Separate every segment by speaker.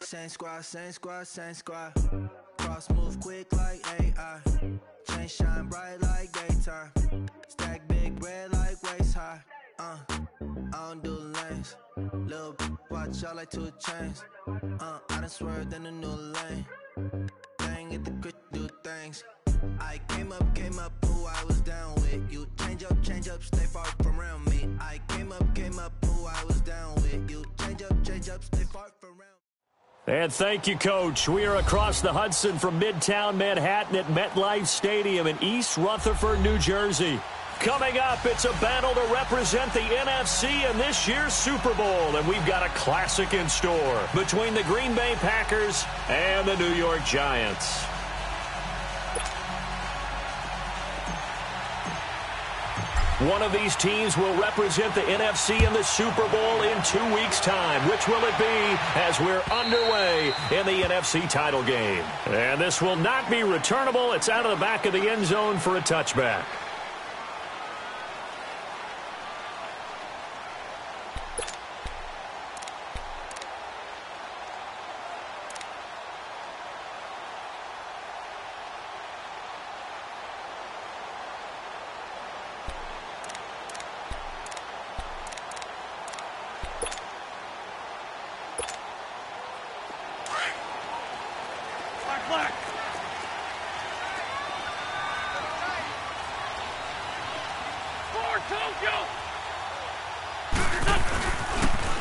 Speaker 1: Same squad, same squad, same squad. Cross move quick like AI. Chain shine bright like daytime. Stack big bread like waist high. I don't do lanes. Little watch out like 2 chains. I done swerved in a new lane. Bang at the crit, do things. I came up, who I was down with. You change up, stay far from around me. I came up, who I was down with. You change up, stay far from around me.
Speaker 2: And thank you, Coach. We are across the Hudson from Midtown Manhattan at MetLife Stadium in East Rutherford, New Jersey. Coming up, it's a battle to represent the NFC in this year's Super Bowl, and we've got a classic in store between the Green Bay Packers and the New York Giants. One of these teams will represent the NFC in the Super Bowl in 2 weeks' time. Which will it be as we're underway in the NFC title game? And this will not be returnable. It's out of the back of the end zone for a touchback.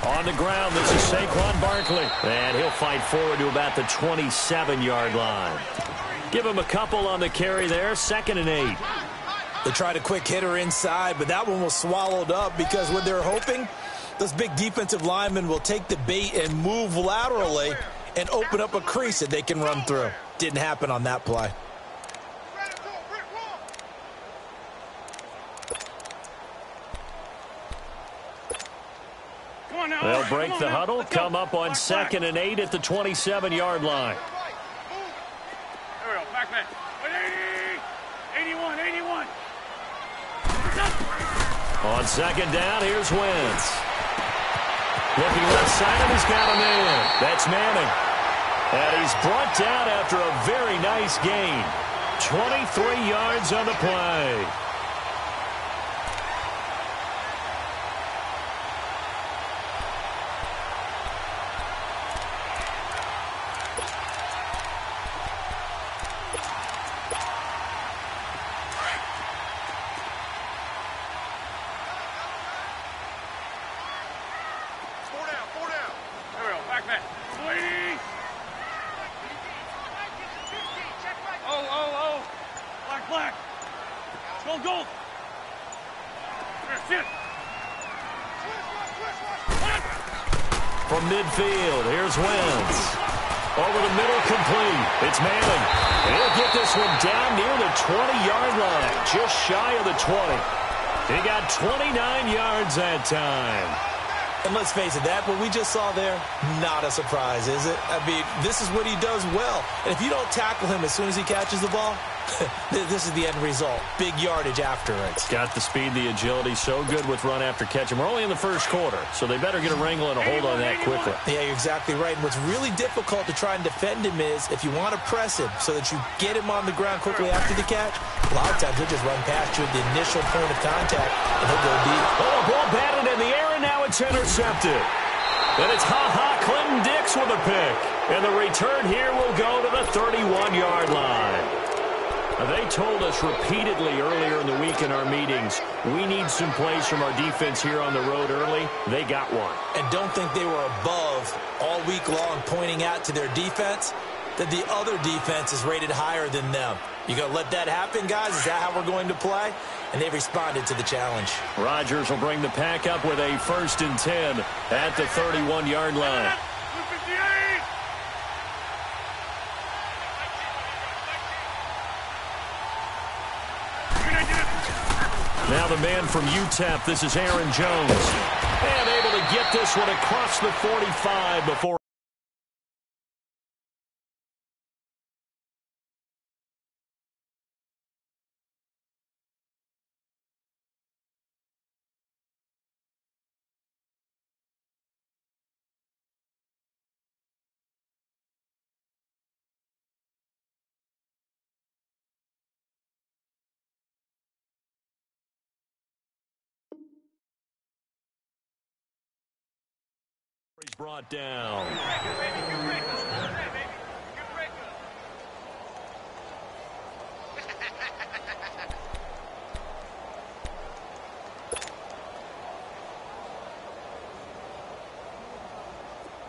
Speaker 2: On the ground, this is Saquon Barkley. And he'll fight forward to about the 27-yard line. Give him a couple on the carry there, 2nd and 8.
Speaker 3: They tried a quick hitter inside, but that one was swallowed up because what they're hoping, those big defensive linemen will take the bait and move laterally and open up a crease that they can run through. Didn't happen on that play.
Speaker 2: They'll break the huddle, come up on 2nd and 8 at the 27-yard line.
Speaker 4: There we go, back man. 81.
Speaker 2: On 2nd down, here's Wentz. Looking left side, and he's got him in. That's Manning. And he's brought down after a very nice gain. 23 yards on the play. From midfield, here's Wentz. Over the middle, complete. It's Manning. And he'll get this one down near the 20-yard line, just shy of the 20. He got 29 yards that time.
Speaker 3: And let's face it, that what we just saw there, not a surprise, is it? I mean, this is what he does well. And if you don't tackle him as soon as he catches the ball, this is the end result. Big yardage after it.
Speaker 2: Got the speed, the agility, so good with run after catch. And we're only in the first quarter, so they better get a wrangle and a hold on that quickly.
Speaker 3: Yeah, you're exactly right. And what's really difficult to try and defend him is if you want to press him so that you get him on the ground quickly after the catch, a lot of times he'll just run past you at the initial point of contact, and he'll go deep.
Speaker 2: Oh, ball batted in the air, and now it's intercepted. And it's Clinton Dix with a pick. And the return here will go to the 31-yard line. They told us repeatedly earlier in the week in our meetings, we need some plays from our defense here on the road early. They got one.
Speaker 3: And don't think they were above all week long pointing out to their defense that the other defense is rated higher than them. You going to let that happen, guys? Is that how we're going to play? And they responded to the challenge.
Speaker 2: Rodgers will bring the pack up with a 1st and 10 at the 31-yard line. Now the man from UTEP, this is Aaron Jones. And able to get this one across the 45 before brought down.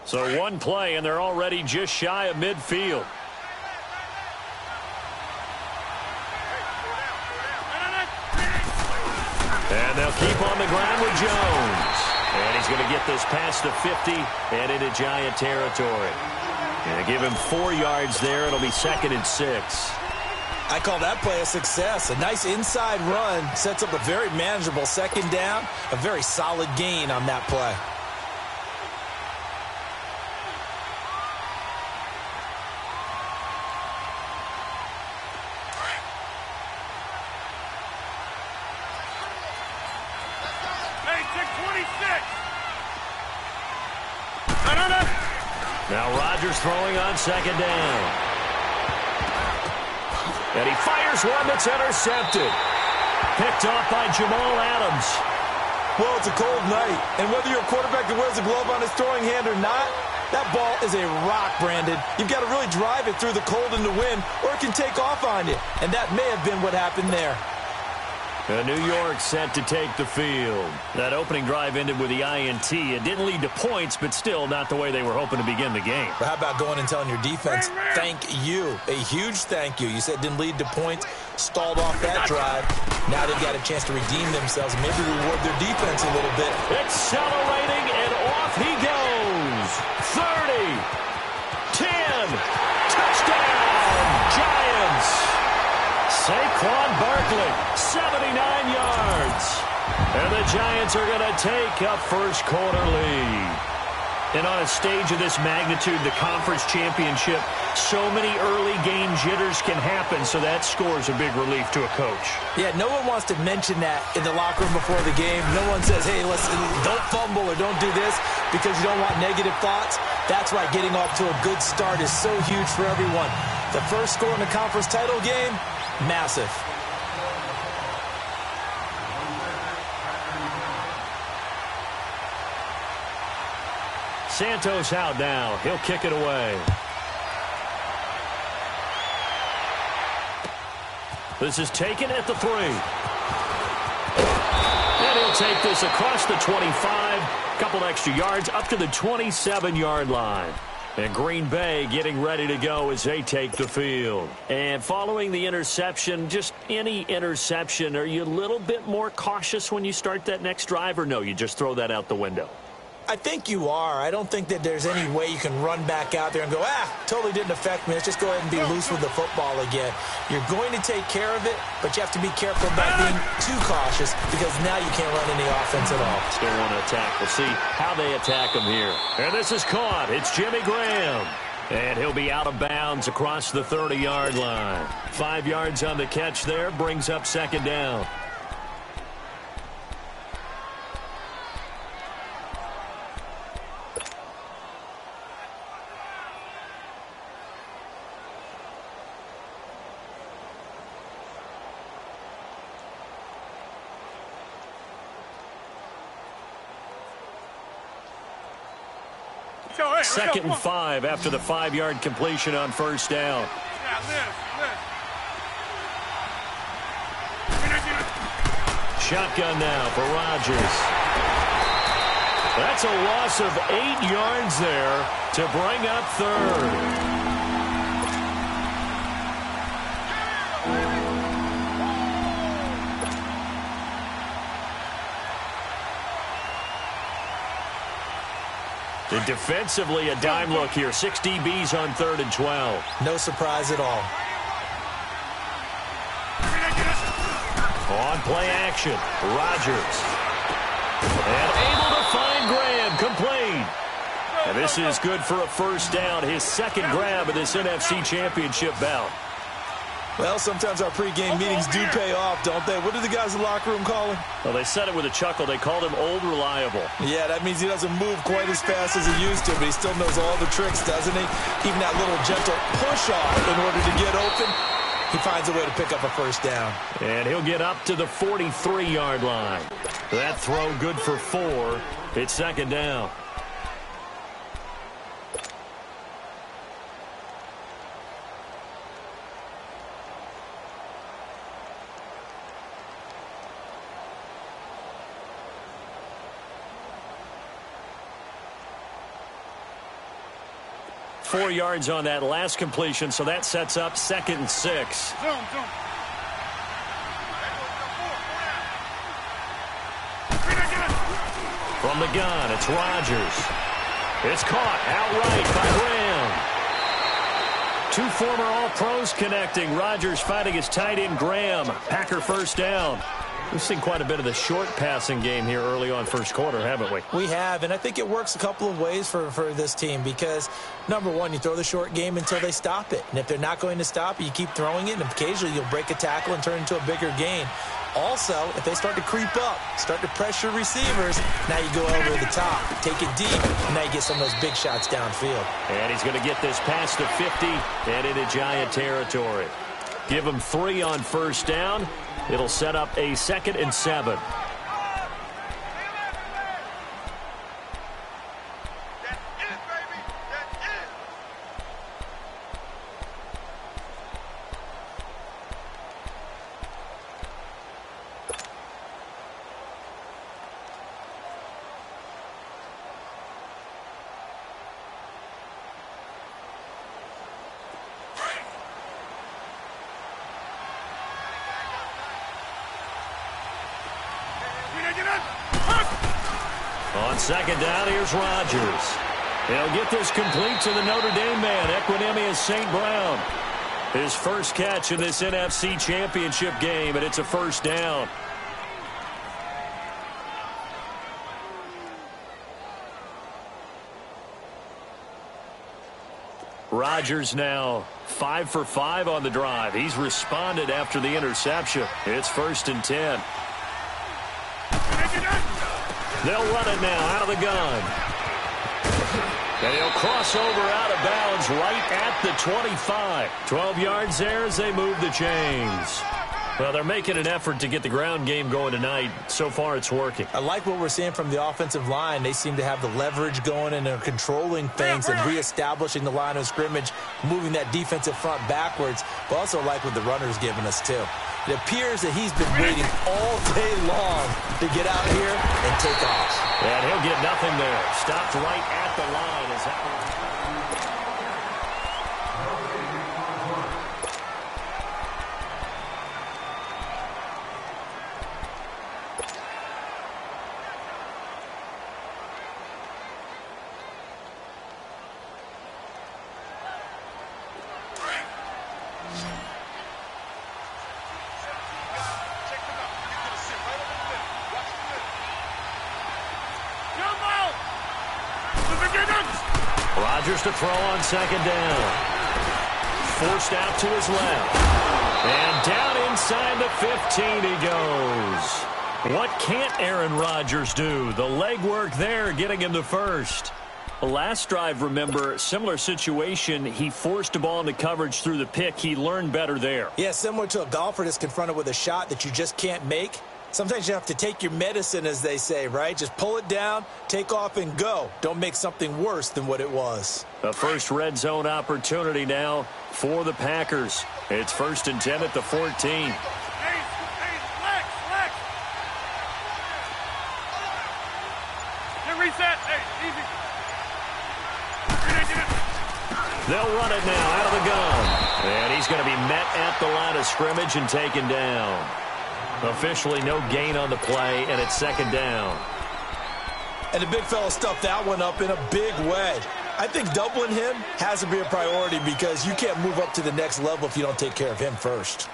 Speaker 2: So one play, and they're already just shy of midfield. And they'll keep on the ground with Jones. And he's going to get this past the 50 and into Giant territory. And give him 4 yards there. It'll be 2nd and 6.
Speaker 3: I call that play a success. A nice inside run sets up a very manageable 2nd down. A very solid gain on that play.
Speaker 2: Now Rodgers throwing on 2nd down. And he fires one that's intercepted. Picked off by Jamal Adams.
Speaker 3: Well, it's a cold night, and whether you're a quarterback that wears a glove on his throwing hand or not, that ball is a rock, Brandon. You've got to really drive it through the cold and the wind, or it can take off on you. And that may have been what happened there.
Speaker 2: New York set to take the field. That opening drive ended with the INT. It didn't lead to points, but still not the way they were hoping to begin the game.
Speaker 3: But how about going and telling your defense, thank you, a huge thank you. You said it didn't lead to points, stalled off that drive. Now they've got a chance to redeem themselves, maybe reward their defense a little bit.
Speaker 2: Accelerating, and off he goes. 30, 10, touchdown, Giants. Saquon Barkley, 79 yards. And the Giants are going to take a first-quarter lead. And on a stage of this magnitude, the conference championship, so many early game jitters can happen, so that scores a big relief to a coach.
Speaker 3: Yeah, no one wants to mention that in the locker room before the game. No one says, hey, listen, don't fumble or don't do this because you don't want negative thoughts. That's why getting off to a good start is so huge for everyone. The first score in the conference title game, massive.
Speaker 2: Santos out now. He'll kick it away. This is taken at the 3. And he'll take this across the 25. Couple extra yards up to the 27-yard line. And Green Bay getting ready to go as they take the field. And following the interception, just any interception, are you a little bit more cautious when you start that next drive, or no, you just throw that out the window?
Speaker 3: I think you are. I don't think that there's any way you can run back out there and go, totally didn't affect me. Let's just go ahead and be loose with the football again. You're going to take care of it, but you have to be careful about being too cautious because now you can't run any offense at all.
Speaker 2: Still want to attack. We'll see how they attack him here. And this is caught. It's Jimmy Graham. And he'll be out of bounds across the 30-yard line. 5 yards on the catch there, brings up 2nd down. Second and 5 after the 5-yard completion on first down. Shotgun now for Rodgers. That's a loss of 8 yards there to bring up 3rd. And defensively, a dime look here. 6 DBs on 3rd and 12.
Speaker 3: No surprise at all.
Speaker 2: On play action, Rodgers. And able to find Graham, complete. And this is good for a first down. His 2nd grab of this NFC Championship bout.
Speaker 3: Well, sometimes our pregame meetings do pay off, don't they? What do the guys in the locker room call him?
Speaker 2: Well, they said it with a chuckle. They called him Old Reliable.
Speaker 3: Yeah, that means he doesn't move quite as fast as he used to, but he still knows all the tricks, doesn't he? Even that little gentle push-off in order to get open, he finds a way to pick up a first down.
Speaker 2: And he'll get up to the 43-yard line. That throw good for 4. It's 2nd down. 4 yards on that last completion, so that sets up 2nd and 6.
Speaker 4: Zoom.
Speaker 2: From the gun, it's Rodgers. It's caught outright by Graham. 2 former All-Pros connecting. Rodgers fighting his tight end, Graham. Packer first down. We've seen quite a bit of the short passing game here early on first quarter, haven't we?
Speaker 3: We have, and I think it works a couple of ways for this team because, number one, you throw the short game until they stop it. And if they're not going to stop it, you keep throwing it, and occasionally you'll break a tackle and turn it into a bigger gain. Also, if they start to creep up, start to pressure receivers, now you go over the top, take it deep, and now you get some of those big shots downfield.
Speaker 2: And he's going to get this past the 50 and into Giant territory. Give him 3 on first down. It'll set up a 2nd and 7. On 2nd down, here's Rodgers. He'll get this complete to the Notre Dame man, Equinemius St. Brown. His first catch in this NFC Championship game, and it's a first down. Rodgers now 5 for 5 on the drive. He's responded after the interception. It's 1st and 10. They'll run it now out of the gun. And he'll cross over out of bounds right at the 25. 12 yards there as they move the chains. Well, they're making an effort to get the ground game going tonight. So far, it's working. I like what we're seeing from the offensive line. They seem to have the leverage going and they're controlling things and reestablishing the line of scrimmage, moving that defensive front backwards. But also like what the runner's giving us, too. It appears that he's been waiting all day long to get out here and take off. And he'll get nothing there. Stopped right at the line. Is that Rodgers to throw on 2nd down. Forced out to his left. And down inside the 15 he goes. What can't Aaron Rodgers do? The legwork there getting him the first. The last drive, remember, similar situation. He forced the ball into coverage through the pick. He learned better there.
Speaker 3: Yeah, similar to a golfer that's confronted with a shot that you just can't make. Sometimes you have to take your medicine, as they say, right? Just pull it down, take off, and go. Don't make something worse than what it was.
Speaker 2: The first red zone opportunity now for the Packers. It's 1st and 10 at the 14.
Speaker 4: Lex. Get reset. Hey, easy.
Speaker 2: They'll run it now out of the gun. And he's going to be met at the line of scrimmage and taken down. Officially no gain on the play, and it's 2nd down.
Speaker 3: And the big fella stuffed that one up in a big way. I think doubling him has to be a priority because you can't move up to the next level if you don't take care of him first.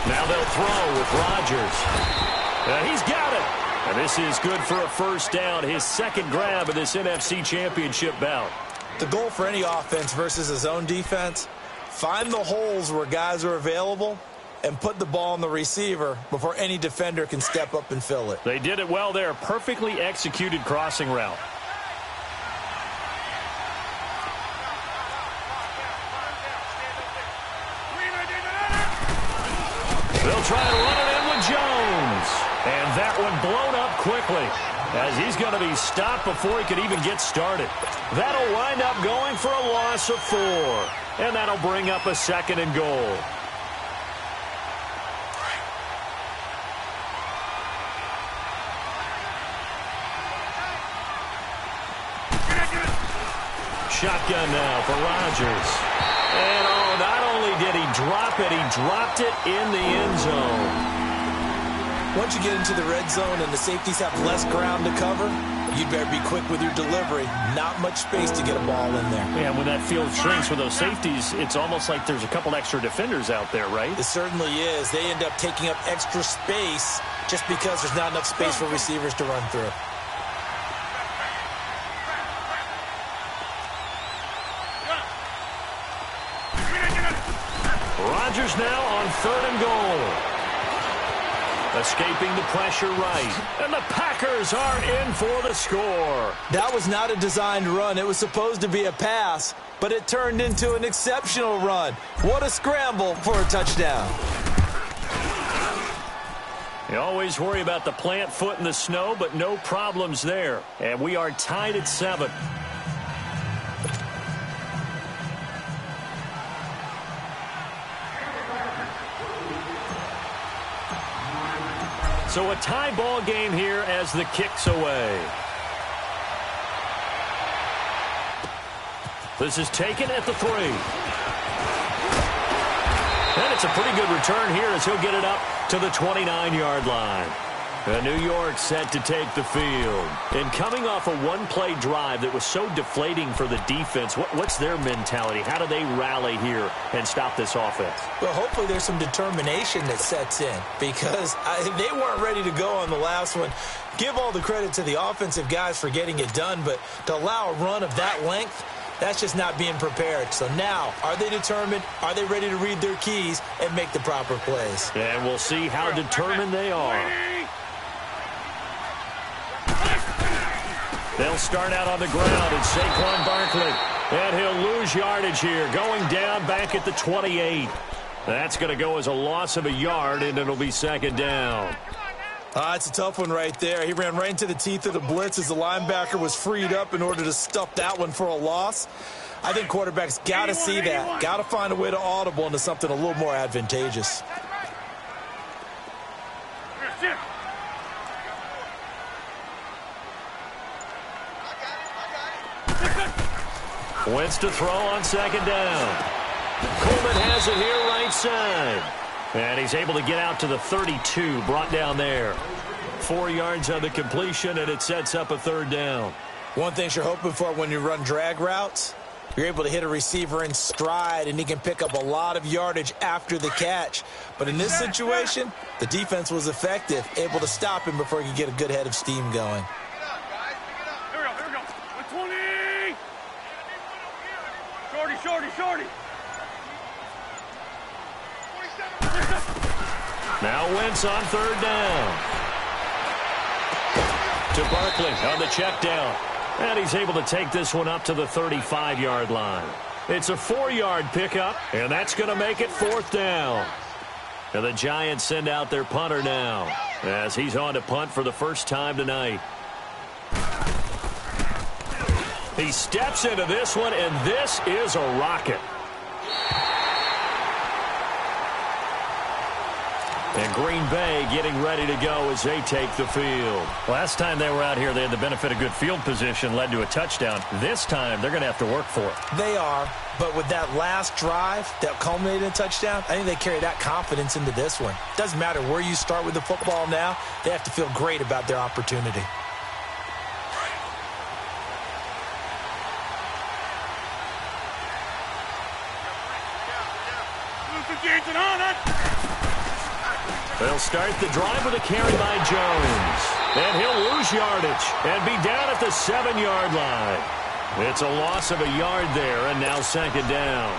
Speaker 2: Now they'll throw with Rodgers. He's got it. And this is good for a first down. His 2nd grab of this NFC Championship bout.
Speaker 3: The goal for any offense versus his own defense, find the holes where guys are available and put the ball on the receiver before any defender can step up and fill it.
Speaker 2: They did it well there. Perfectly executed crossing route. They'll try to run it in with Jones. And that one blown up quickly as he's going to be stopped before he could even get started. That'll wind up going down for a loss of 4. And that'll bring up a 2nd and goal. Shotgun now for Rodgers. And not only did he drop it, he dropped it in the end zone.
Speaker 3: Once you get into the red zone and the safeties have less ground to cover, you'd better be quick with your delivery. Not much space to get a ball in there.
Speaker 2: Yeah, when that field shrinks with those safeties, it's almost like there's a couple extra defenders out there, right?
Speaker 3: It certainly is. They end up taking up extra space just because there's not enough space for receivers to run through.
Speaker 2: Rodgers now on 3rd and goal. Escaping the pressure right. And the Packers are in for the score.
Speaker 3: That was not a designed run. It was supposed to be a pass, but it turned into an exceptional run. What a scramble for a touchdown.
Speaker 2: You always worry about the plant foot in the snow, but no problems there. And we are tied at 7. So a tie ball game here as the kick's away. This is taken at the 3. And it's a pretty good return here as he'll get it up to the 29-yard line. And New York set to take the field. And coming off a one-play drive that was so deflating for the defense, what's their mentality? How do they rally here and stop this offense?
Speaker 3: Well, hopefully there's some determination that sets in because they weren't ready to go on the last one. Give all the credit to the offensive guys for getting it done, but to allow a run of that length, that's just not being prepared. So now, are they determined? Are they ready to read their keys and make the proper plays?
Speaker 2: And we'll see how determined they are. They'll start out on the ground, and Saquon Barkley. And he'll lose yardage here, going down back at the 28. That's going to go as a loss of a yard, and it'll be 2nd down.
Speaker 3: It's a tough one right there. He ran right into the teeth of the blitz as the linebacker was freed up in order to stuff that one for a loss. I think quarterbacks got to see that. Got to find a way to audible into something a little more advantageous.
Speaker 2: Wentz to throw on 2nd down. Coleman has it here right side. And he's able to get out to the 32, brought down there. 4 yards on the completion, and it sets up a 3rd down.
Speaker 3: One thing you're hoping for when you run drag routes, you're able to hit a receiver in stride, and he can pick up a lot of yardage after the catch. But in this situation, the defense was effective, able to stop him before he could get a good head of steam going.
Speaker 4: Shorty.
Speaker 2: Now Wentz on 3rd down. To Barkley on the check down. And he's able to take this one up to the 35-yard line. It's a 4-yard pickup, and that's going to make it 4th down. And the Giants send out their punter now as he's on to punt for the first time tonight. He steps into this one, and this is a rocket. And Green Bay getting ready to go as they take the field. Last time they were out here, they had the benefit of good field position, led to a touchdown. This time, they're going to have to work for it.
Speaker 3: They are, but with that last drive that culminated in a touchdown, I think they carry that confidence into this one. Doesn't matter where you start with the football now, they have to feel great about their opportunity.
Speaker 2: They'll start the drive with a carry by Jones. And he'll lose yardage and be down at the 7-yard line. It's a loss of a yard there, and now 2nd down.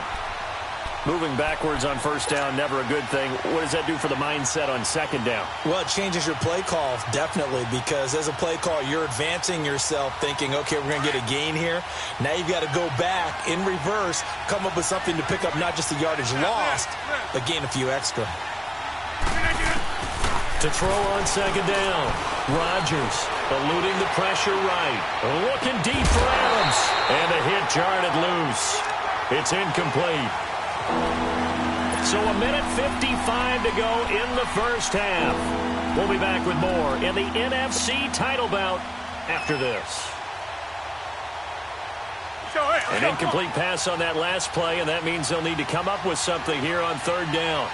Speaker 2: Moving backwards on 1st down, never a good thing. What does that do for the mindset on 2nd down?
Speaker 3: Well, it changes your play call, definitely, because as a play call, you're advancing yourself thinking, okay, we're going to get a gain here. Now you've got to go back in reverse, come up with something to pick up not just the yardage lost, but gain a few extra.
Speaker 2: To throw on 2nd down, Rodgers eluding the pressure right. Looking deep for Adams. And a hit jarred it loose. loose. It's incomplete. So a minute 55 to go in the first half. We'll be back with more in the NFC title bout after this. An incomplete pass on that last play, and that means they'll need to come up with something here on third down.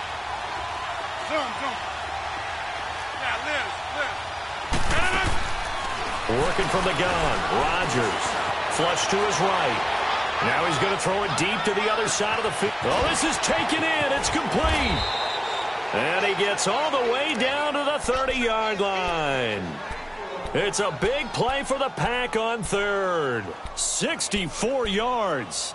Speaker 2: Working from the gun, Rodgers. Flush to his right. Now he's going to throw it deep to the other side of the field. Oh, this is taken in. It's complete. And he gets all the way down to the 30-yard line. It's a big play for the Pack on third. 64 yards.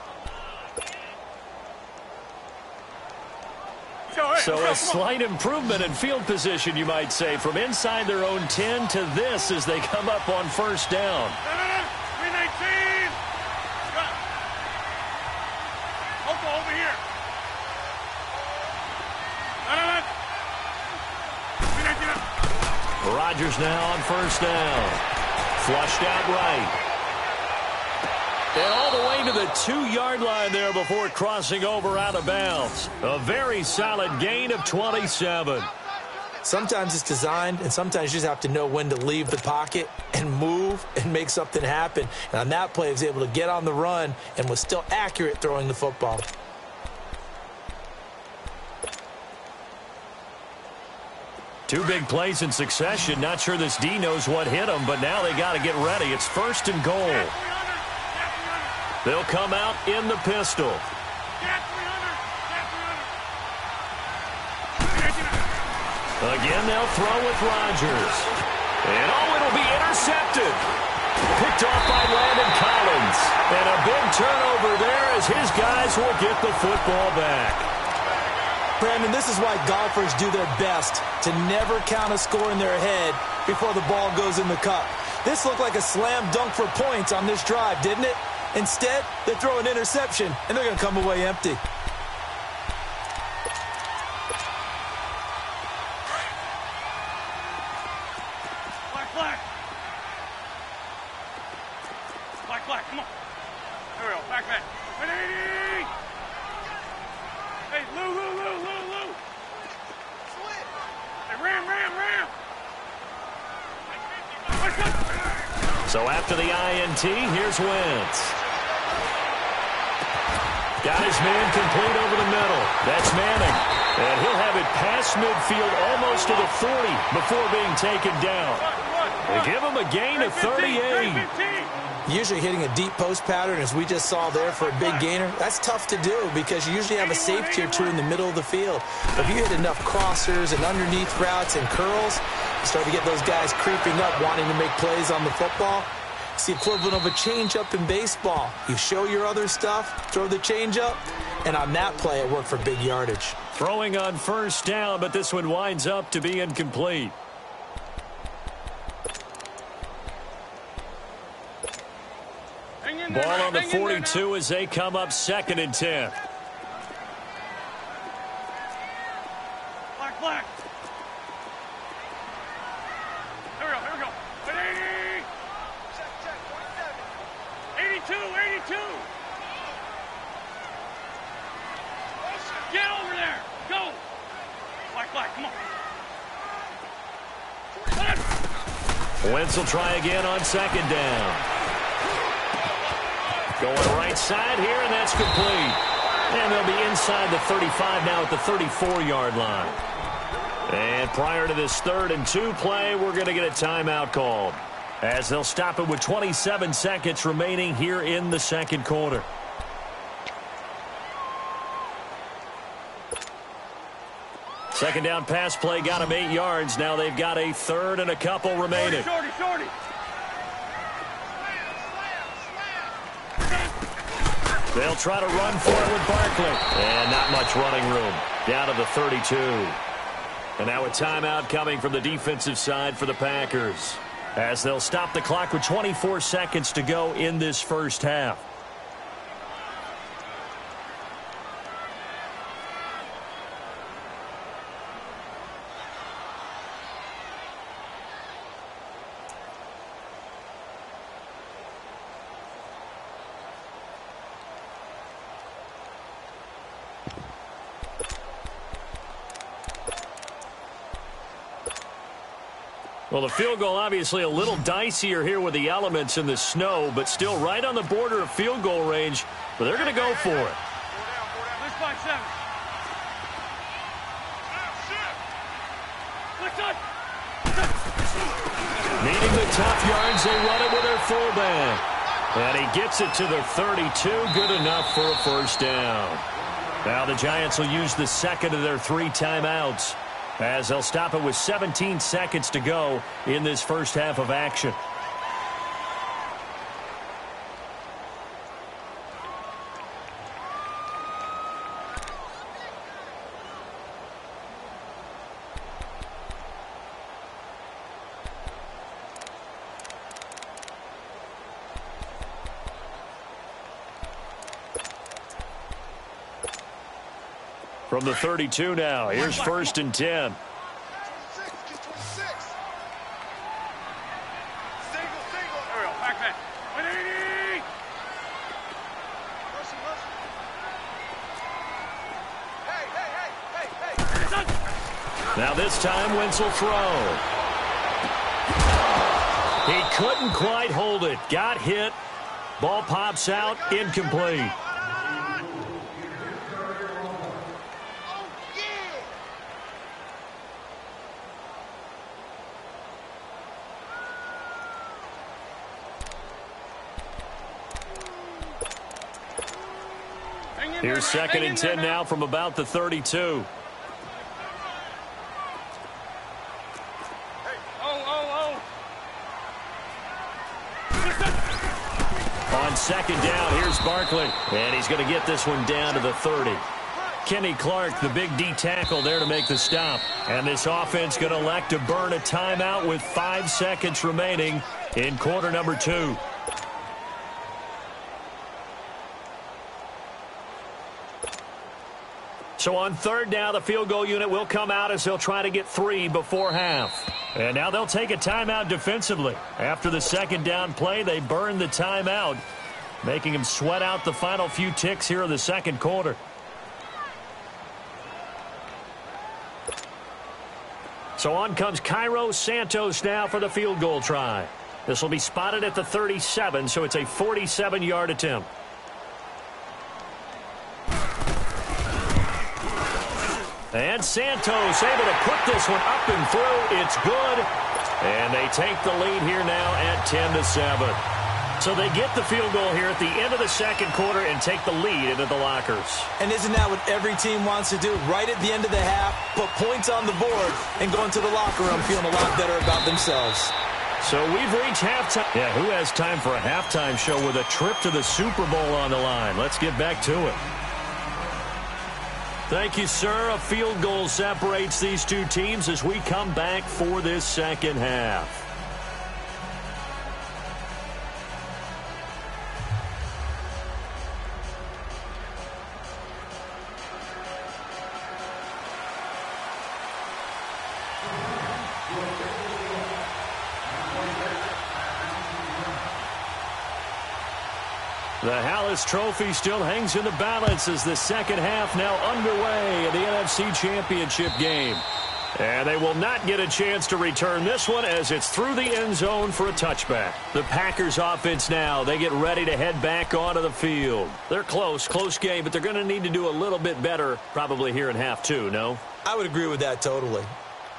Speaker 2: So a slight improvement in field position, you might say, from inside their own 10 to this as they come up on first down.
Speaker 4: Over here.
Speaker 2: Rodgers now on first down. Flushed out right. And all the way to the 2-yard line there before crossing over out of bounds. A very solid gain of 27.
Speaker 3: Sometimes it's designed, and sometimes you just have to know when to leave the pocket and move and make something happen. And on that play, he was able to get on the run and was still accurate throwing the football.
Speaker 2: Two big plays in succession. Not sure this D knows what hit him, but now they got to get ready. It's first and goal. They'll come out in the pistol. Again, they'll throw with Rodgers. And it'll be intercepted. Picked off by Landon Collins. And a big turnover there as his guys will get the football back.
Speaker 3: Brandon, this is why golfers do their best to never count a score in their head before the ball goes in the cup. This looked like a slam dunk for points on this drive, didn't it? Instead, they throw an interception, and they're going to come away empty.
Speaker 4: Black, come on. There we go, back. Hey, Lou. Hey, ram.
Speaker 2: So after the INT, here's Wentz. Got his man complete over the middle. That's Manning. And he'll have it past midfield almost to the 40 before being taken down. They give him a gain of 38.
Speaker 3: Usually hitting a deep post pattern, as we just saw there for a big gainer, that's tough to do because you usually have a safety or two in the middle of the field. But if you hit enough crossers and underneath routes and curls, you start to get those guys creeping up, wanting to make plays on the football. It's the equivalent of a changeup in baseball. You show your other stuff, throw the changeup, and on that play, it worked for big yardage.
Speaker 2: Throwing on first down, but this one winds up to be incomplete. Ball on the 42 as they come up 2nd and 10.
Speaker 4: Black. Here we go. 82. Get over there. Go. Black, come on.
Speaker 2: Wentz will try again on 2nd down. Going right side here, and that's complete. And they'll be inside the 35 now at the 34-yard line. And prior to this 3rd and 2 play, we're going to get a timeout called, as they'll stop it with 27 seconds remaining here in the 2nd quarter. Second down pass play got them 8 yards. Now they've got a 3rd and a couple remaining.
Speaker 4: Shorty.
Speaker 2: They'll try to run for it with Barkley. And not much running room. Down to the 32. And now a timeout coming from the defensive side for the Packers, as they'll stop the clock with 24 seconds to go in this first half. Well, the field goal obviously a little dicier here with the elements in the snow, but still right on the border of field goal range. But they're going to go for it. Needing the tough yards, they run it with their fullback. And he gets it to the 32, good enough for a first down. Now the Giants will use the second of their 3 timeouts, as they'll stop it with 17 seconds to go in this first half of action. From the 32 now, here's first and 10. Now this time, Wentz will throw. He couldn't quite hold it. Got hit. Ball pops out, incomplete. Here's second and 10 now from about the 32. On second down, here's Barkley. And he's going to get this one down to the 30. Kenny Clark, the big D tackle there to make the stop. And this offense going to elect to burn a timeout with 5 seconds remaining in quarter number 2. So on third down, the field goal unit will come out as they'll try to get 3 before half. And now they'll take a timeout defensively. After the second down play, they burn the timeout, making them sweat out the final few ticks here in the second quarter. So on comes Cairo Santos now for the field goal try. This will be spotted at the 37, so it's a 47-yard attempt. And Santos able to put this one up and through. It's good. And they take the lead here now at 10-7. So they get the field goal here at the end of the second quarter and take the lead into the lockers.
Speaker 3: And isn't that what every team wants to do? Right at the end of the half, put points on the board and go into the locker room feeling a lot better about themselves.
Speaker 2: So we've reached halftime. Yeah, who has time for a halftime show with a trip to the Super Bowl on the line? Let's get back to it. Thank you, sir. A field goal separates these two teams as we come back for this second half. The Hallis Trophy still hangs in the balance as the second half now underway in the NFC Championship game. And they will not get a chance to return this one as it's through the end zone for a touchback. The Packers offense now, they get ready to head back onto the field. They're close game, but they're going to need to do a little bit better probably here in half two, no?
Speaker 3: I would agree with that totally.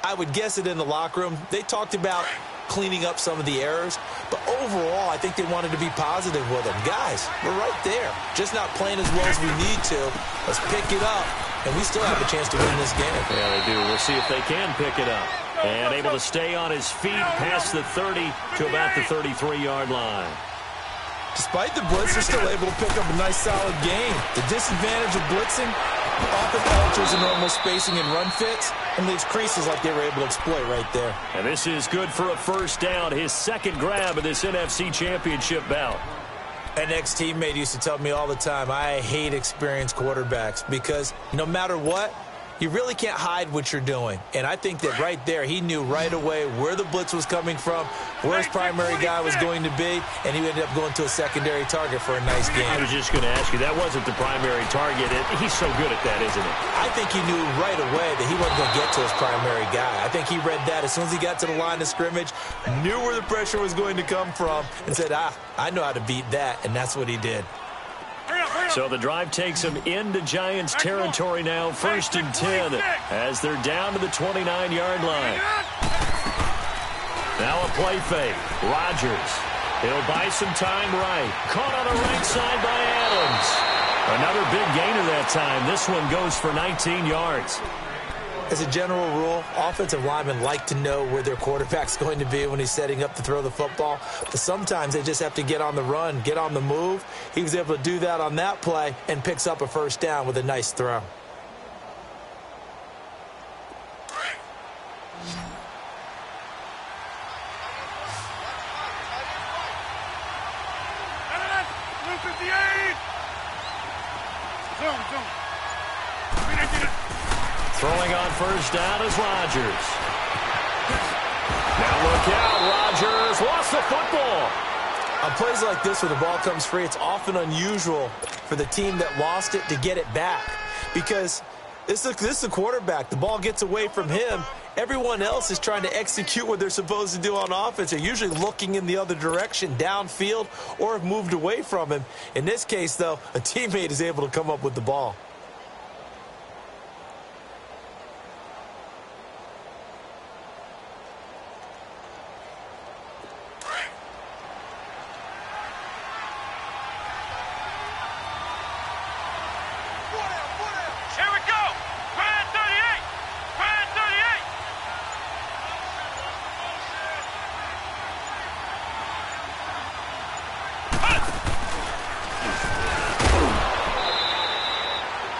Speaker 3: I would guess it in the locker room. They talked about cleaning up some of the errors, but overall I think they wanted to be positive with them. Guys, we're right there, just not playing as well as we need to. Let's pick it up, and we still have a chance to win this game.
Speaker 2: Yeah, they do. We'll see if they can pick it up. And able to stay on his feet past the 30 to about the 33-yard line.
Speaker 3: Despite the blitz, they're still able to pick up a nice solid game. The disadvantage of blitzing often alters the normal spacing and run fits and leaves creases like they were able to exploit right there.
Speaker 2: And this is good for a first down, his second grab of this NFC Championship bout.
Speaker 3: An ex-teammate used to tell me all the time, I hate experienced quarterbacks because no matter what, You really can't hide what you're doing. And I think that right there, he knew right away where the blitz was coming from, where his primary guy was going to be, and he ended up going to a secondary target for a nice game.
Speaker 2: I was just going to ask you, that wasn't the primary target. He's so good at that, isn't he?
Speaker 3: I think he knew right away that he wasn't going to get to his primary guy. I think he read that as soon as he got to the line of scrimmage, knew where the pressure was going to come from, and said, I know how to beat that, and that's what he did.
Speaker 2: So the drive takes them into Giants territory now, 1st and 10, as they're down to the 29-yard line. Now a play fake. Rodgers. He'll buy some time right. Caught on the right side by Adams. Another big gainer that time. This one goes for 19 yards.
Speaker 3: As a general rule, offensive linemen like to know where their quarterback's going to be when he's setting up to throw the football. But sometimes they just have to get on the run, get on the move. He was able to do that on that play and picks up a first down with a nice throw.
Speaker 2: Throwing on first down is Rodgers. Now look out, Rodgers lost the football.
Speaker 3: On plays like this where the ball comes free, it's often unusual for the team that lost it to get it back. Because this is the quarterback. The ball gets away from him. Everyone else is trying to execute what they're supposed to do on offense. They're usually looking in the other direction, downfield, or have moved away from him. In this case, though, a teammate is able to come up with the ball.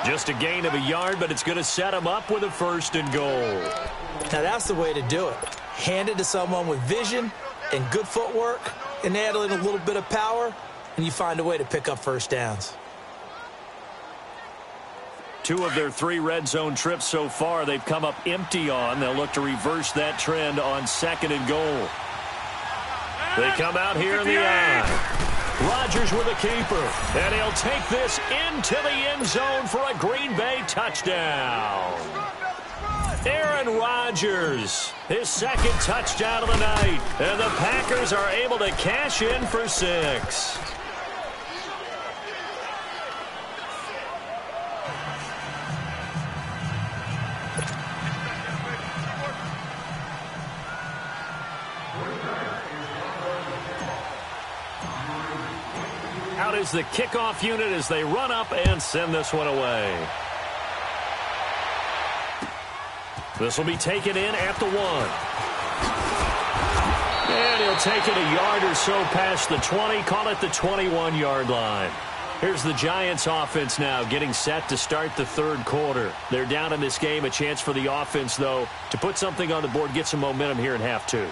Speaker 2: Just a gain of a yard, but it's going to set him up with a 1st and goal.
Speaker 3: Now that's the way to do it. Hand it to someone with vision and good footwork, and add in a little bit of power, and you find a way to pick up first downs.
Speaker 2: 2 of their 3 red zone trips so far, they've come up empty on. They'll look to reverse that trend on 2nd and goal. They come out here in the eye. Rodgers with a keeper, and he'll take this into the end zone for a Green Bay touchdown. Aaron Rodgers, his 2nd touchdown of the night, and the Packers are able to cash in for 6. Out is the kickoff unit as they run up and send this one away. This will be taken in at the 1. And he'll take it a yard or so past the 20, call it the 21-yard line. Here's the Giants offense now getting set to start the 3rd quarter. They're down in this game, a chance for the offense, though, to put something on the board, get some momentum here in half 2.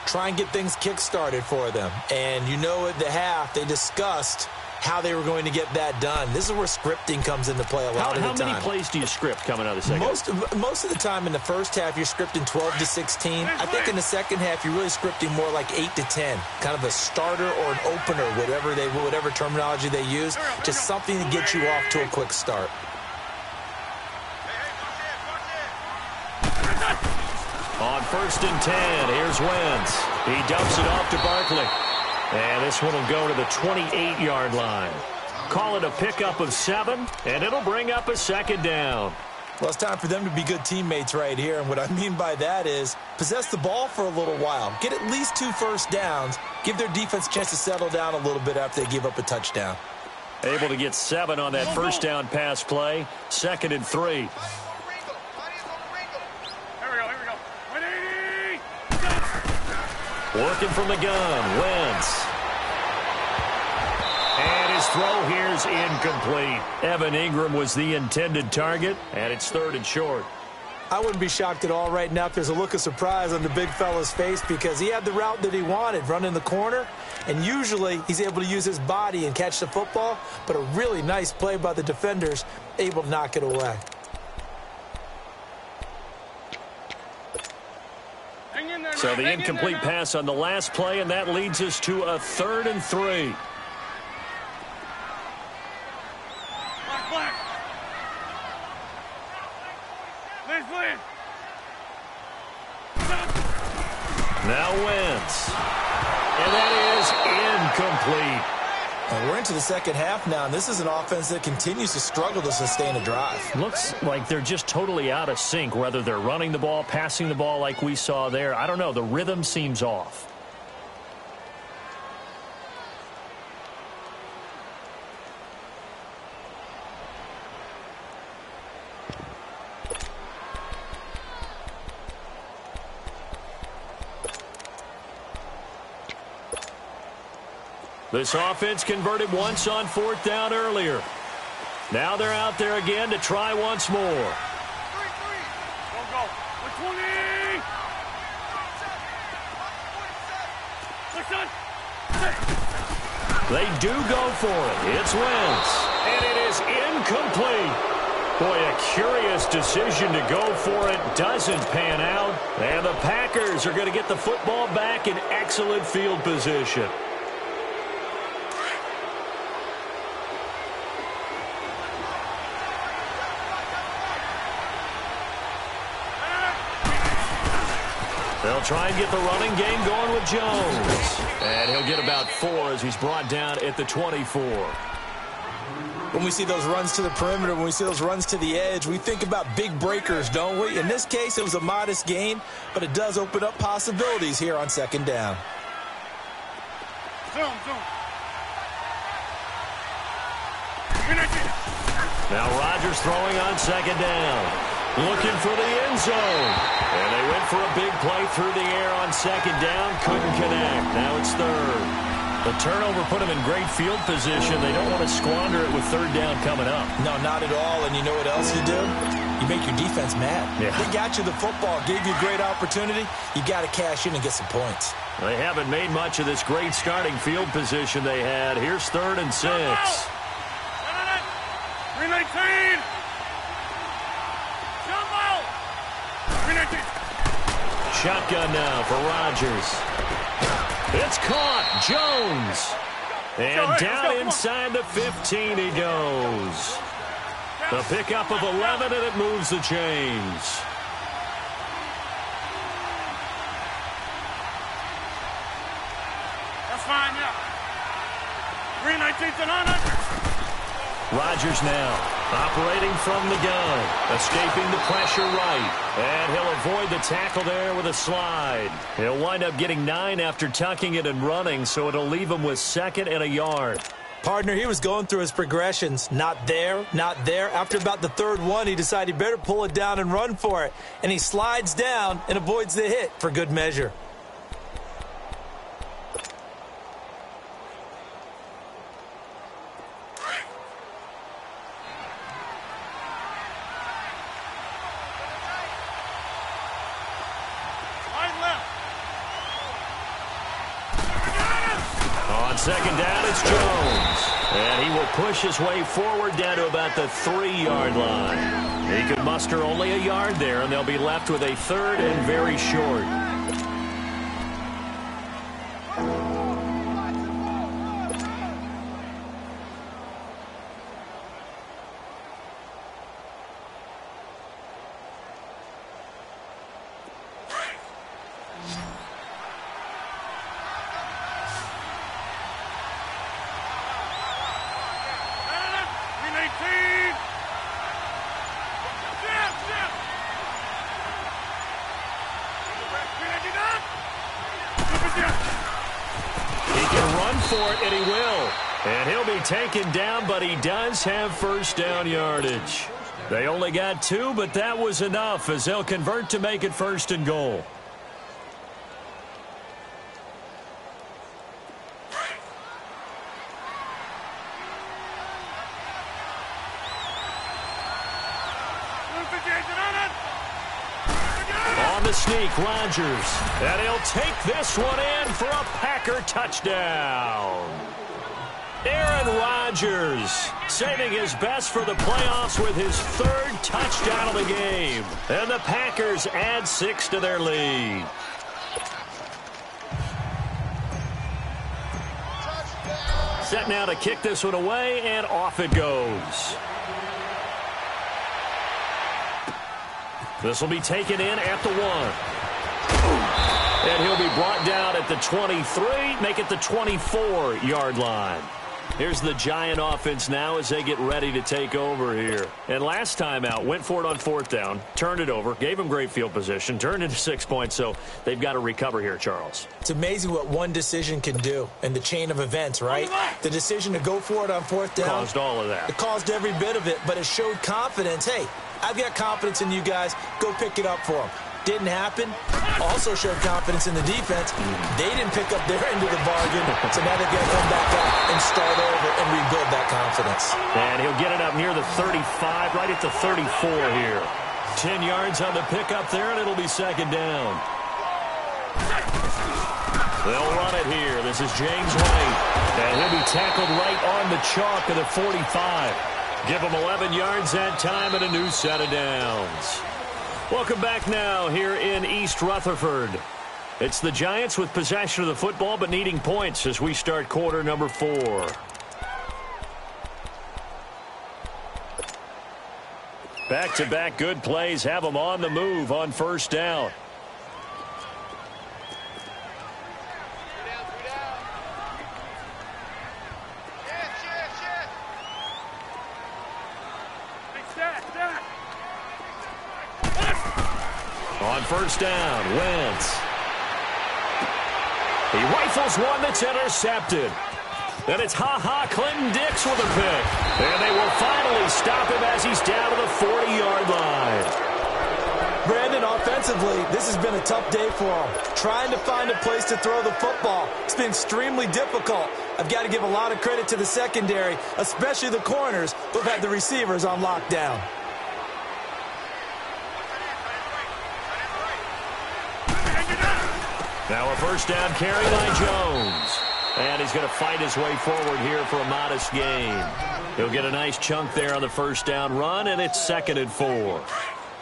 Speaker 3: Try and get things kick-started for them. And you know at the half, they discussed how they were going to get that done. This is where scripting comes into play a lot of the time.
Speaker 2: How many plays do you script coming out of the second?
Speaker 3: Most of the time in the first half, you're scripting 12 to 16. I think in the second half, you're really scripting more like 8 to 10. Kind of a starter or an opener, whatever terminology they use. Just something to get you off to a quick start.
Speaker 2: On 1st and 10, here's Wentz. He dumps it off to Barkley. And this one will go to the 28-yard line. Call it a pickup of 7, and it'll bring up a 2nd down.
Speaker 3: Well, it's time for them to be good teammates right here. And what I mean by that is possess the ball for a little while. Get at least 2 first downs. Give their defense a chance to settle down a little bit after they give up a touchdown.
Speaker 2: Able to get 7 on that first down pass play. 2nd and 3. Working from the gun, Wentz. And his throw here's incomplete. Evan Ingram was the intended target, and it's 3rd and short.
Speaker 3: I wouldn't be shocked at all right now if there's a look of surprise on the big fella's face because he had the route that he wanted, running the corner, and usually he's able to use his body and catch the football, but a really nice play by the defenders, able to knock it away.
Speaker 2: So the incomplete pass on the last play, and that leads us to a 3rd and 3.
Speaker 4: Black. Liz.
Speaker 2: Now Wentz. And that is incomplete.
Speaker 3: And we're into the second half now, and this is an offense that continues to struggle to sustain a drive.
Speaker 2: Looks like they're just totally out of sync, whether they're running the ball, passing the ball like we saw there. I don't know. The rhythm seems off. This offense converted once on 4th down earlier. Now they're out there again to try once more.
Speaker 4: Go. With 20.
Speaker 2: They do go for it. It's Wentz. And it is incomplete. Boy, a curious decision to go for it. Doesn't pan out. And the Packers are going to get the football back in excellent field position. They'll try and get the running game going with Jones. And he'll get about 4 as he's brought down at the 24.
Speaker 3: When we see those runs to the perimeter, when we see those runs to the edge, we think about big breakers, don't we? In this case, it was a modest gain, but it does open up possibilities here on 2nd down.
Speaker 4: Zoom.
Speaker 2: Now Rodgers throwing on 2nd down. Looking for the end zone. And they went for a big play through the air on 2nd down. Couldn't connect. Now it's 3rd. The turnover put them in great field position. They don't want to squander it with 3rd down coming up.
Speaker 3: No, not at all. And you know what else you do? You make your defense mad.
Speaker 2: Yeah.
Speaker 3: They got you the football, gave you a great opportunity. You got to cash in and get some points.
Speaker 2: They haven't made much of this great starting field position they had. Here's 3rd and 6.
Speaker 4: 319.
Speaker 2: Shotgun now for Rodgers. It's caught. Jones. And down inside the 15 he goes. The pickup of 11, and it moves the chains.
Speaker 4: That's fine, yeah. 319 to 900.
Speaker 2: Rodgers now operating from the gun, escaping the pressure right, and he'll avoid the tackle there with a slide. He'll wind up getting 9 after tucking it and running, so it'll leave him with 2nd and a yard.
Speaker 3: Partner, he was going through his progressions. Not there, not there. After about the 3rd one, he decided he better pull it down and run for it. And he slides down and avoids the hit for good measure.
Speaker 2: On 2nd down, it's Jones. And he will push his way forward down to about the 3-yard line. He could muster only a yard there, and they'll be left with a 3rd and very short. And he will. And he'll be taken down, but he does have 1st down yardage. They only got 2, but that was enough as they'll convert to make it 1st and goal. On the sneak, Rodgers. And he'll take this one in for a Packer touchdown. Aaron Rodgers saving his best for the playoffs with his 3rd touchdown of the game. And the Packers add 6 to their lead. Set now to kick this one away, and off it goes. This will be taken in at the 1. And he'll be brought down at the 23, make it the 24-yard line. Here's the Giant offense now as they get ready to take over here. And last time out, went for it on 4th down, turned it over, gave them great field position, turned into 6 points, so they've got to recover here, Charles.
Speaker 3: It's amazing what one decision can do in the chain of events, right? The decision to go for it on 4th down.
Speaker 2: Caused all of that.
Speaker 3: It caused every bit of it, but it showed confidence. Hey, I've got confidence in you guys. Go pick it up for them. Didn't happen. Also showed confidence in the defense. They didn't pick up their end of the bargain, so now they've got to come back up and start over and rebuild that confidence.
Speaker 2: And he'll get it up near the 35, right at the 34 here. 10 yards on the pickup there, and it'll be 2nd down. They'll run it here. This is James White, and he'll be tackled right on the chalk of the 45. Give him 11 yards that time and a new set of downs. Welcome back now here in East Rutherford. It's the Giants with possession of the football but needing points as we start quarter number 4. Back-to-back good plays have them on the move on 1st down. On 1st down, Wentz. He rifles one that's intercepted. And it's Clinton Dix with a pick. And they will finally stop him as he's down to the 40-yard line.
Speaker 3: Brandon, offensively, this has been a tough day for him. Trying to find a place to throw the football. It's been extremely difficult. I've got to give a lot of credit to the secondary, especially the corners who've had the receivers on lockdown.
Speaker 2: Now a 1st down carry by Jones. And he's going to fight his way forward here for a modest gain. He'll get a nice chunk there on the 1st down run, and it's 2nd and 4.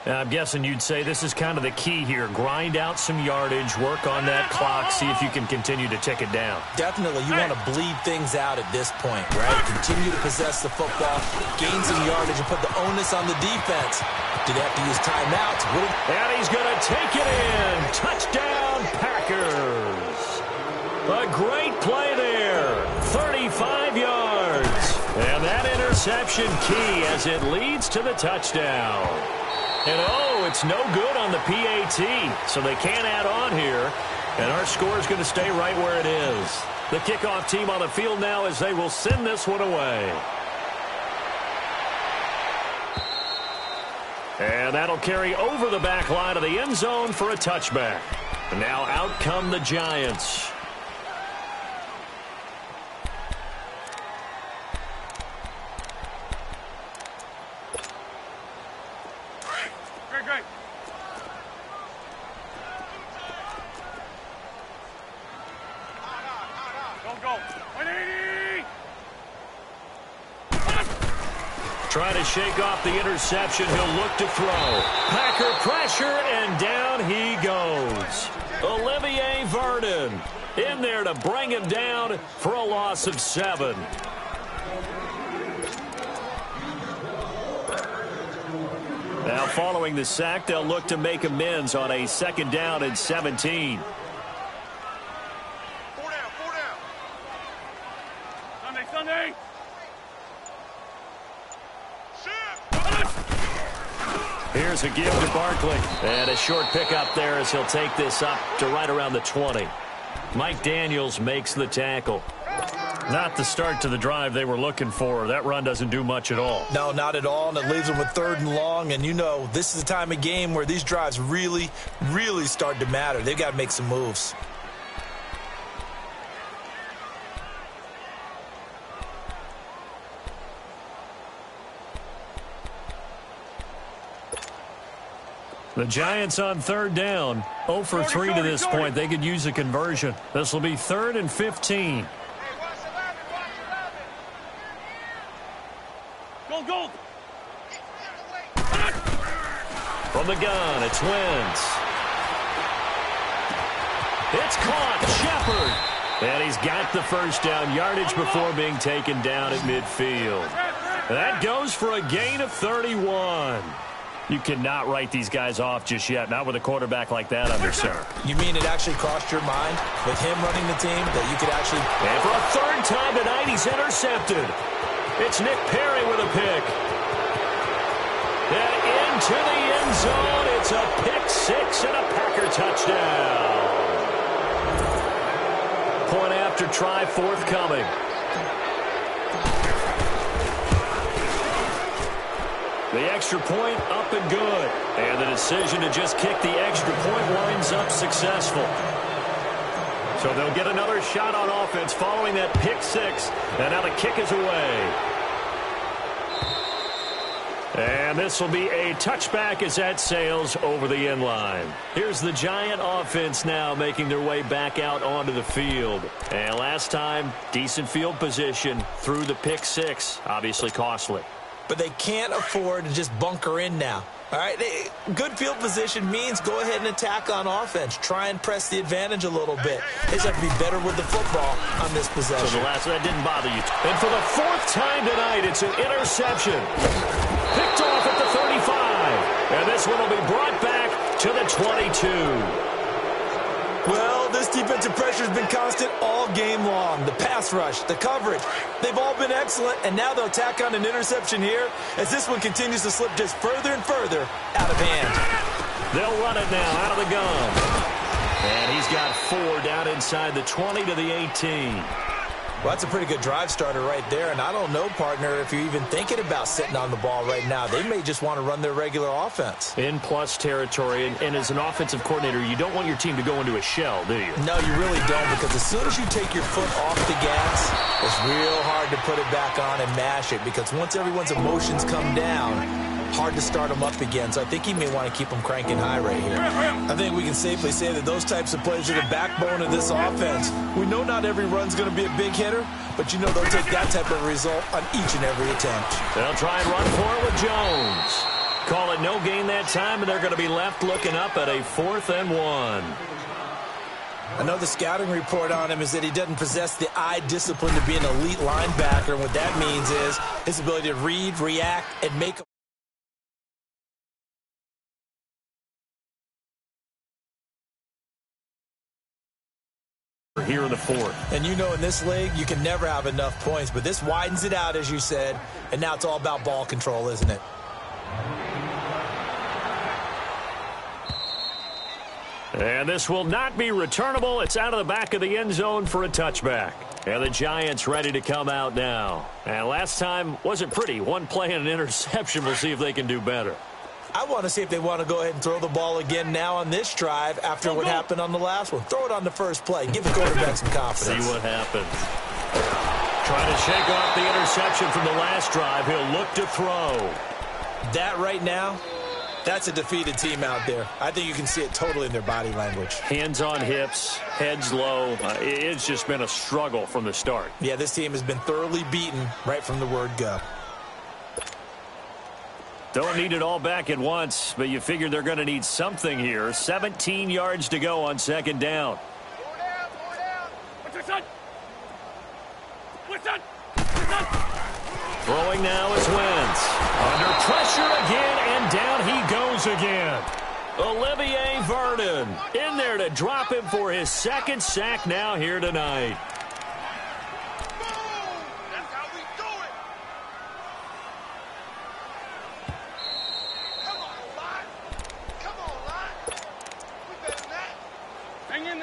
Speaker 2: Now, I'm guessing you'd say this is kind of the key here. Grind out some yardage, work on that clock, see if you can continue to tick it down.
Speaker 3: Definitely. You want to bleed things out at this point, right? Continue to possess the football, gain some yardage, and put the onus on the defense. Do they have to use timeouts?
Speaker 2: And he's going to take it in. Touchdown, Packers. A great play there. 35 yards. And that interception key as it leads to the touchdown. And, it's no good on the PAT, so they can't add on here. And our score is going to stay right where it is. The kickoff team on the field now as they will send this one away. And that'll carry over the back line of the end zone for a touchback. And now out come the Giants.
Speaker 4: Great. Go. 180!
Speaker 2: Trying to shake off the interception. He'll look to throw. Packer pressure, and down he goes. Olivier Vernon in there to bring him down for a loss of 7. Now following the sack, they'll look to make amends on a 2nd down and 17.
Speaker 4: 4 down. Sunday.
Speaker 2: Here's a give to Barkley. And a short pickup there as he'll take this up to right around the 20. Mike Daniels makes the tackle. Not the start to the drive they were looking for. That run doesn't do much at all.
Speaker 3: No, not at all, and it leaves them with 3rd and long. And, this is the time of game where these drives really, really start to matter. They've got to make some moves.
Speaker 2: The Giants on 3rd down. 0 for 3 to this point. They could use a conversion. This will be 3rd and 15.
Speaker 4: Go.
Speaker 2: From the gun, it's Wentz. It's caught. Shepard. And he's got the first down yardage before being taken down at midfield. That goes for a gain of 31. You cannot write these guys off just yet, not with a quarterback like that under center.
Speaker 3: You mean it actually crossed your mind with him running the team that you could actually...
Speaker 2: And for a third time tonight, he's intercepted. It's Nick Perry with a pick. And into the end zone, it's a pick six and a Packer touchdown. Point after try forthcoming. The extra point up and good. And the decision to just kick the extra point winds up successful. So they'll get another shot on offense following that pick six. And now the kick is away. And this will be a touchback as that sails over the end line. Here's the Giant offense now making their way back out onto the field. And last time, decent field position through the pick six. Obviously costly.
Speaker 3: But they can't afford to just bunker in now. All right, good field position means go ahead and attack on offense. Try and press the advantage a little bit. They just have to be better with the football on this possession.
Speaker 2: So the last one, that didn't bother you. And for the fourth time tonight, it's an interception. Picked off at the 35. And this one will be brought back to the 22.
Speaker 3: Well, this defensive pressure has been constant all game long. The pass rush, the coverage, they've all been excellent, and now they'll tack on an interception here as this one continues to slip just further and further out of hand.
Speaker 2: They'll run it now out of the gun. And he's got 4 down inside the 20 to the 18.
Speaker 3: Well, that's a pretty good drive starter right there, and I don't know, partner, if you're even thinking about sitting on the ball right now. They may just want to run their regular offense.
Speaker 2: In plus territory, and as an offensive coordinator, you don't want your team to go into a shell, do you?
Speaker 3: No, you really don't, because as soon as you take your foot off the gas, it's real hard to put it back on and mash it, because once everyone's emotions come down, hard to start them up again. So I think he may want to keep them cranking high right here. I think we can safely say that those types of plays are the backbone of this offense. We know not every run's going to be a big hitter, but you know they'll take that type of result on each and every attempt.
Speaker 2: They'll try and run for it with Jones. Call it no gain that time, and they're going to be left looking up at a 4th and 1.
Speaker 3: I know the scouting report on him is that he doesn't possess the eye discipline to be an elite linebacker, and what that means is his ability to read, react, and make a
Speaker 2: here in the 4th.
Speaker 3: And you know in this league, you can never have enough points, but this widens it out, as you said, and now it's all about ball control, isn't it?
Speaker 2: And this will not be returnable. It's out of the back of the end zone for a touchback. And the Giants ready to come out now. And last time wasn't pretty. One play and an interception. We'll see if they can do better.
Speaker 3: I want to see if they want to go ahead and throw the ball again now on this drive after what happened on the last one. Throw it on the first play. Give the quarterback some confidence.
Speaker 2: See what happens. Trying to shake off the interception from the last drive. He'll look to throw.
Speaker 3: That right now, that's a defeated team out there. I think you can see it totally in their body language.
Speaker 2: Hands on hips, heads low. It's just been a struggle from the start.
Speaker 3: Yeah, this team has been thoroughly beaten right from the word go.
Speaker 2: Don't need it all back at once, but you figure they're going to need something here. 17 yards to go on 2nd down.
Speaker 4: What's your son?
Speaker 2: Throwing now is Wentz. Under pressure again, and down he goes again. Olivier Vernon in there to drop him for his 2nd sack now here tonight.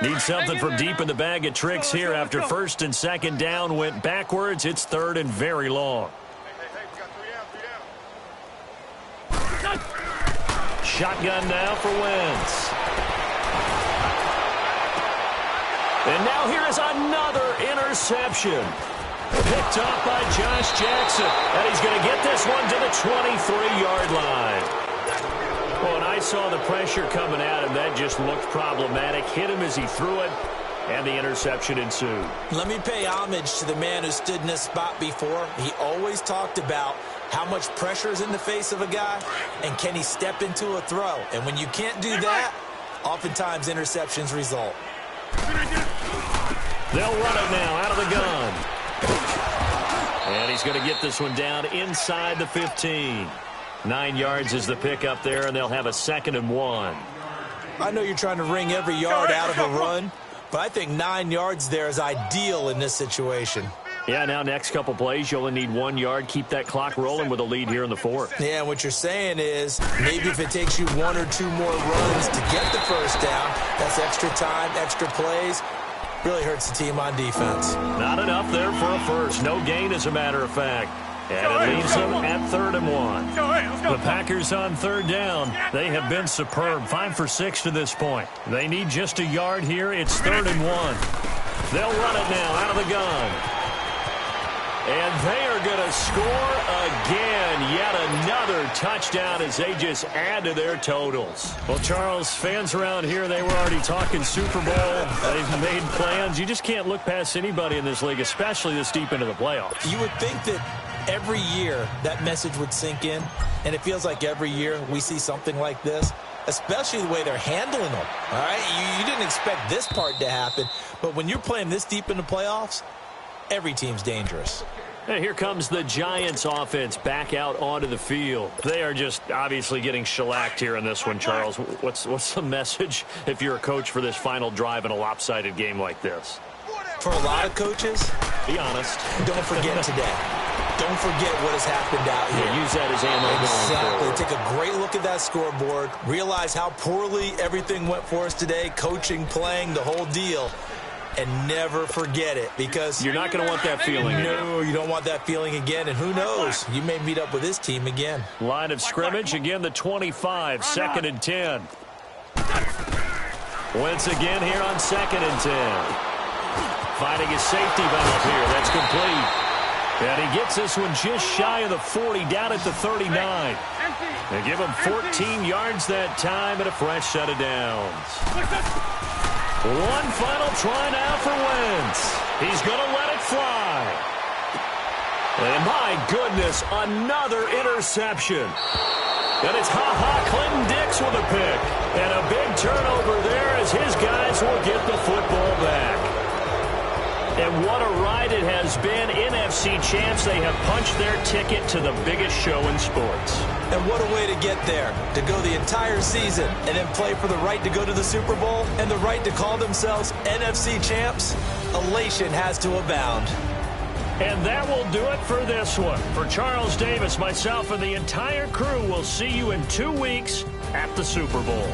Speaker 2: Need something from deep in the bag of tricks here after 1st and 2nd down went backwards. It's 3rd and very long. Shotgun now for Wentz. And now here is another interception. Picked off by Josh Jackson. And he's going to get this one to the 23-yard line. Well, and I saw the pressure coming at him. That just looked problematic. Hit him as he threw it, and the interception ensued.
Speaker 3: Let me pay homage to the man who stood in this spot before. He always talked about how much pressure is in the face of a guy, and can he step into a throw. And when you can't do that, oftentimes interceptions result.
Speaker 2: They'll run it now out of the gun. And he's going to get this one down inside the 15. 9 yards is the pickup there, and they'll have a 2nd and 1.
Speaker 3: I know you're trying to wring every yard out of a run, but I think 9 yards there is ideal in this situation.
Speaker 2: Yeah, now next couple plays, you only need 1 yard. Keep that clock rolling with a lead here in the 4th.
Speaker 3: Yeah, what you're saying is maybe if it takes you 1 or 2 more runs to get the first down, that's extra time, extra plays. Really hurts the team on defense.
Speaker 2: Not enough there for a first. No gain, as a matter of fact. And it leaves them at 3rd and 1. The Packers on 3rd down. They have been superb. 5 for 6 to this point. They need just a yard here. It's 3rd and 1. They'll run it now out of the gun. And they are going to score again. Yet another touchdown as they just add to their totals. Well, Charles, fans around here, they were already talking Super Bowl. They've made plans. You just can't look past anybody in this league, especially this deep into the playoffs.
Speaker 3: You would think that every year that message would sink in, and it feels like every year we see something like this, especially the way they're handling them. All right, you didn't expect this part to happen, but when you're playing this deep in the playoffs, every team's dangerous.
Speaker 2: And here comes the Giants offense back out onto the field. They are just obviously getting shellacked here in this one, Charles. What's the message if you're a coach for this final drive in a lopsided game like this?
Speaker 3: For a lot of coaches,
Speaker 2: be honest,
Speaker 3: don't forget today. Don't forget what has happened out here.
Speaker 2: Yeah, use that as ammo.
Speaker 3: Exactly. Take a great look at that scoreboard. Realize how poorly everything went for us today. Coaching, playing, the whole deal. And never forget it, because
Speaker 2: you're not going to want that feeling.
Speaker 3: No, you don't want that feeling again. And who knows? You may meet up with this team again.
Speaker 2: Line of scrimmage, again the 25, 2nd and 10. Wentz again here on 2nd and 10. Finding his safety valve here. That's complete. And he gets this one just shy of the 40, down at the 39. They give him 14 yards that time and a fresh set of downs. One final try now for Wentz. He's going to let it fly. And my goodness, another interception. And it's Clinton Dix with a pick. And a big turnover there as his guys will get the football back. And what a ride it has been. NFC champs, they have punched their ticket to the biggest show in sports.
Speaker 3: And what a way to get there, to go the entire season and then play for the right to go to the Super Bowl and the right to call themselves NFC champs. Elation has to abound.
Speaker 2: And that will do it for this one. For Charles Davis, myself, and the entire crew, we'll see you in 2 weeks at the Super Bowl.